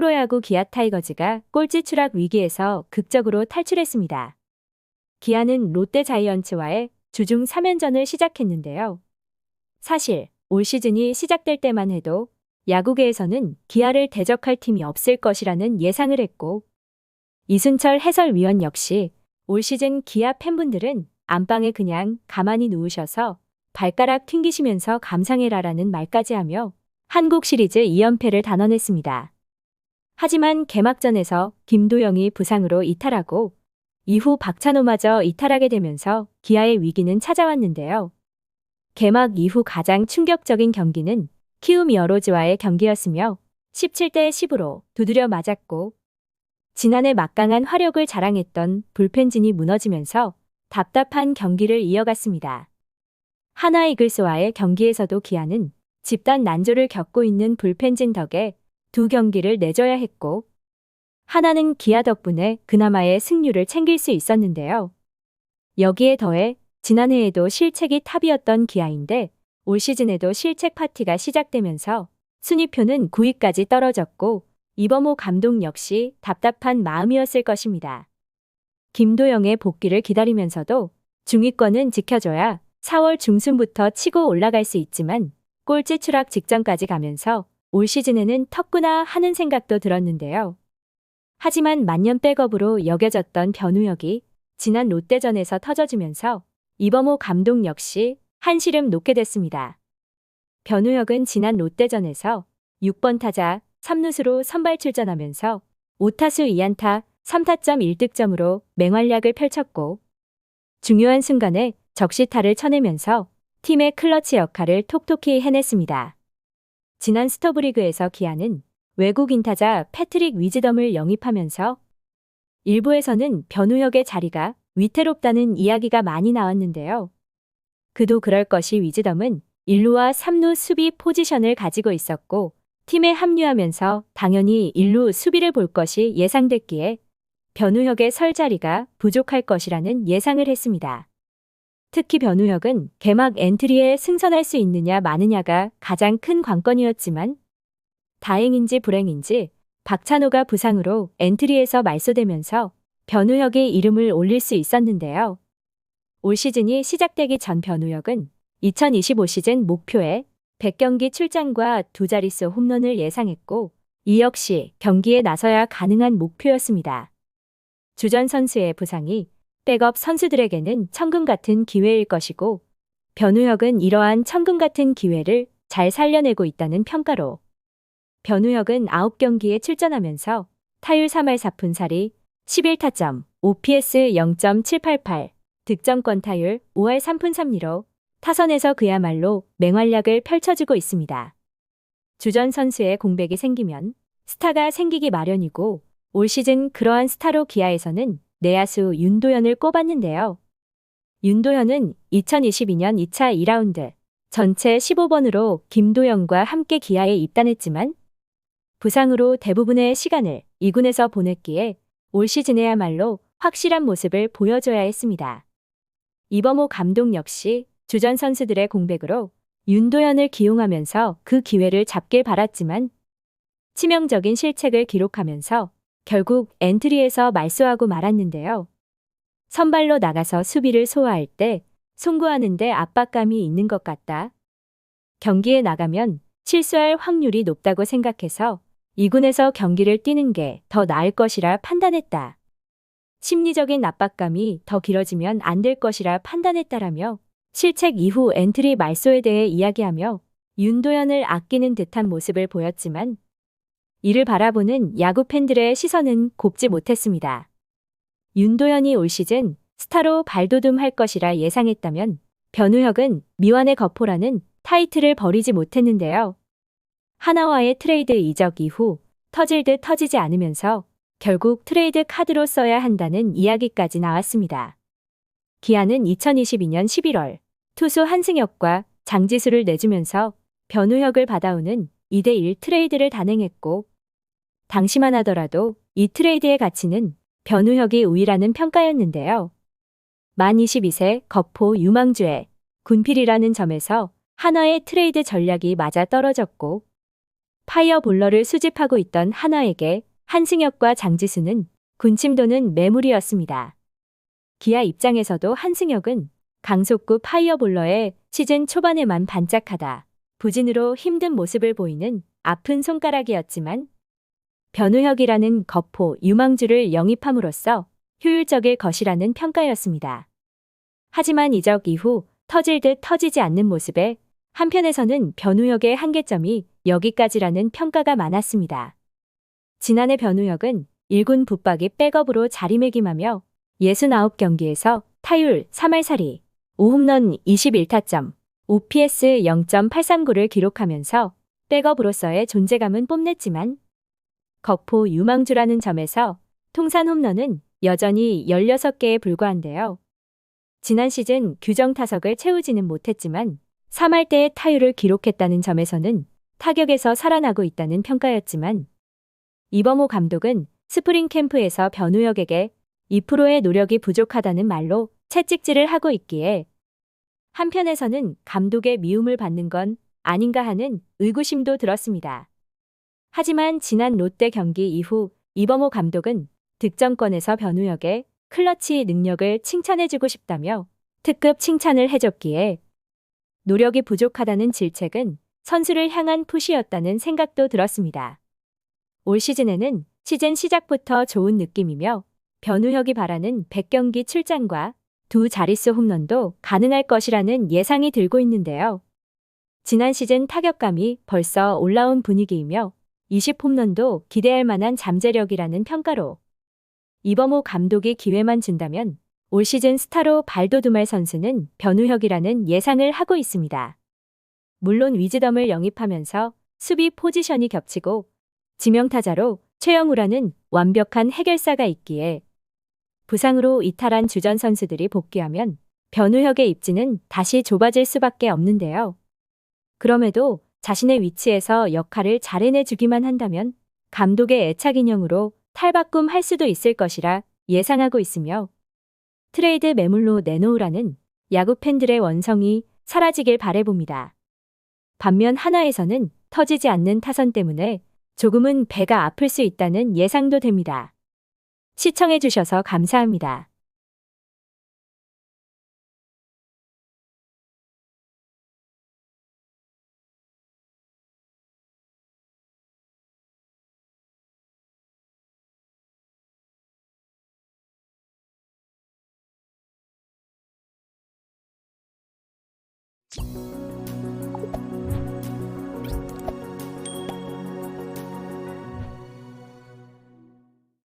프로야구 기아 타이거즈가 꼴찌 추락 위기에서 극적으로 탈출했습니다. 기아는 롯데 자이언츠와의 주중 3연전을 시작했는데요. 사실 올 시즌이 시작될 때만 해도 야구계에서는 기아를 대적할 팀이 없을 것이라는 예상을 했고, 이순철 해설위원 역시 올 시즌 기아 팬분들은 안방에 그냥 가만히 누우셔서 발가락 튕기시면서 감상해라라는 말까지 하며 한국 시리즈 2연패를 단언했습니다. 하지만 개막전에서 김도영이 부상으로 이탈하고 이후 박찬호마저 이탈하게 되면서 기아의 위기는 찾아왔는데요. 개막 이후 가장 충격적인 경기는 키움 히어로즈와의 경기였으며 17대 10으로 두드려 맞았고, 지난해 막강한 화력을 자랑했던 불펜진이 무너지면서 답답한 경기를 이어갔습니다. 하나 이글스와의 경기에서도 기아는 집단 난조를 겪고 있는 불펜진 덕에 두 경기를 내줘야 했고, 하나는 기아 덕분에 그나마의 승률을 챙길 수 있었는데요. 여기에 더해 지난해에도 실책이 탑이었던 기아인데 올 시즌에도 실책 파티가 시작되면서 순위표는 9위까지 떨어졌고, 이범호 감독 역시 답답한 마음이었을 것입니다. 김도영의 복귀를 기다리면서도 중위권은 지켜줘야 4월 중순부터 치고 올라갈 수 있지만 꼴찌 추락 직전까지 가면서 올 시즌에는 텄구나 하는 생각도 들었는데요. 하지만 만년 백업으로 여겨졌던 변우혁이 지난 롯데전에서 터져주면서 이범호 감독 역시 한시름 놓게 됐습니다. 변우혁은 지난 롯데전에서 6번 타자 3루수로 선발 출전하면서 5타수 2안타 3타점 1득점으로 맹활약을 펼쳤고, 중요한 순간에 적시타를 쳐내면서 팀의 클러치 역할을 톡톡히 해냈습니다. 지난 스토브리그에서 기아는 외국인 타자 패트릭 위즈덤을 영입하면서 일부에서는 변우혁의 자리가 위태롭다는 이야기가 많이 나왔는데요. 그도 그럴 것이 위즈덤은 1루와 3루 수비 포지션을 가지고 있었고, 팀에 합류하면서 당연히 1루 수비를 볼 것이 예상됐기에 변우혁의 설 자리가 부족할 것이라는 예상을 했습니다. 특히 변우혁은 개막 엔트리에 승선할 수 있느냐 마느냐가 가장 큰 관건이었지만, 다행인지 불행인지 박찬호가 부상으로 엔트리에서 말소되면서 변우혁의 이름을 올릴 수 있었는데요. 올 시즌이 시작되기 전 변우혁은 2025 시즌 목표에 100경기 출장과 두 자릿수 홈런을 예상했고, 이 역시 경기에 나서야 가능한 목표였습니다. 주전 선수의 부상이 백업 선수들에게는 천금 같은 기회일 것이고, 변우혁은 이러한 천금 같은 기회를 잘 살려내고 있다는 평가로 변우혁은 9경기에 출전하면서 타율 3할 4푼4리, 11타점, OPS 0.788, 득점권 타율 5할 3푼 3리로 타선에서 그야말로 맹활약을 펼쳐주고 있습니다. 주전 선수의 공백이 생기면 스타가 생기기 마련이고, 올 시즌 그러한 스타로 기아에서는 내야수 윤도현을 꼽았는데요. 윤도현은 2022년 2차 2라운드 전체 15번으로 김도영과 함께 기아에 입단했지만 부상으로 대부분의 시간을 2군에서 보냈기에 올 시즌에야말로 확실한 모습을 보여줘야 했습니다. 이범호 감독 역시 주전 선수들의 공백으로 윤도현을 기용하면서 그 기회를 잡길 바랐지만 치명적인 실책을 기록하면서 결국 엔트리에서 말소하고 말았는데요. 선발로 나가서 수비를 소화할 때 송구하는데 압박감이 있는 것 같다. 경기에 나가면 실수할 확률이 높다고 생각해서 2군에서 경기를 뛰는 게 더 나을 것이라 판단했다. 심리적인 압박감이 더 길어지면 안 될 것이라 판단했다라며 실책 이후 엔트리 말소에 대해 이야기하며 윤도현을 아끼는 듯한 모습을 보였지만 이를 바라보는 야구 팬들의 시선은 곱지 못했습니다. 윤도현이 올 시즌 스타로 발돋움할 것이라 예상했다면 변우혁은 미완의 거포라는 타이틀을 버리지 못했는데요. 하나와의 트레이드 이적 이후 터질 듯 터지지 않으면서 결국 트레이드 카드로 써야 한다는 이야기까지 나왔습니다. 기아는 2022년 11월 투수 한승혁과 장지수를 내주면서 변우혁을 받아오는 2대1 트레이드를 단행했고, 당시만 하더라도 이 트레이드의 가치는 변우혁이 우위라는 평가였는데요. 만 22세 거포 유망주의 군필이라는 점에서 한화의 트레이드 전략이 맞아 떨어졌고, 파이어볼러를 수집하고 있던 한화에게 한승혁과 장지수는 군침도는 매물이었습니다. 기아 입장에서도 한승혁은 강속구 파이어볼러에 시즌 초반에만 반짝하다 부진으로 힘든 모습을 보이는 아픈 손가락이었지만 변우혁이라는 거포 유망주를 영입함으로써 효율적일 것이라는 평가였습니다. 하지만 이적 이후 터질 듯 터지지 않는 모습에 한편에서는 변우혁의 한계점이 여기까지라는 평가가 많았습니다. 지난해 변우혁은 1군 붙박이 백업으로 자리매김하며 69경기에서 타율 3할살이 5홈런 21타점, OPS 0.839를 기록하면서 백업으로서의 존재감은 뽐냈지만 거포 유망주라는 점에서 통산 홈런은 여전히 16개에 불과한데요. 지난 시즌 규정 타석을 채우지는 못했지만 3할대의 타율을 기록했다는 점에서는 타격에서 살아나고 있다는 평가였지만 이범호 감독은 스프링 캠프에서 변우혁에게 2%의 노력이 부족하다는 말로 채찍질을 하고 있기에 한편에서는 감독의 미움을 받는 건 아닌가 하는 의구심도 들었습니다. 하지만 지난 롯데 경기 이후 이범호 감독은 득점권에서 변우혁의 클러치 능력을 칭찬해주고 싶다며 특급 칭찬을 해줬기에 노력이 부족하다는 질책은 선수를 향한 푸시였다는 생각도 들었습니다. 올 시즌에는 시즌 시작부터 좋은 느낌이며 변우혁이 바라는 100경기 출장과 2자릿수 홈런도 가능할 것이라는 예상이 들고 있는데요. 지난 시즌 타격감이 벌써 올라온 분위기이며 20홈런도 기대할 만한 잠재력이라는 평가로 이범호 감독이 기회만 준다면 올 시즌 스타로 발돋움할 선수는 변우혁이라는 예상을 하고 있습니다. 물론 위즈덤을 영입하면서 수비 포지션이 겹치고 지명타자로 최영우라는 완벽한 해결사가 있기에 부상으로 이탈한 주전 선수들이 복귀하면 변우혁의 입지는 다시 좁아질 수밖에 없는데요. 그럼에도 자신의 위치에서 역할을 잘 해내주기만 한다면 감독의 애착 인형으로 탈바꿈할 수도 있을 것이라 예상하고 있으며 트레이드 매물로 내놓으라는 야구 팬들의 원성이 사라지길 바라봅니다. 반면 한화에서는 터지지 않는 타선 때문에 조금은 배가 아플 수 있다는 예상도 됩니다. 시청해주셔서 감사합니다.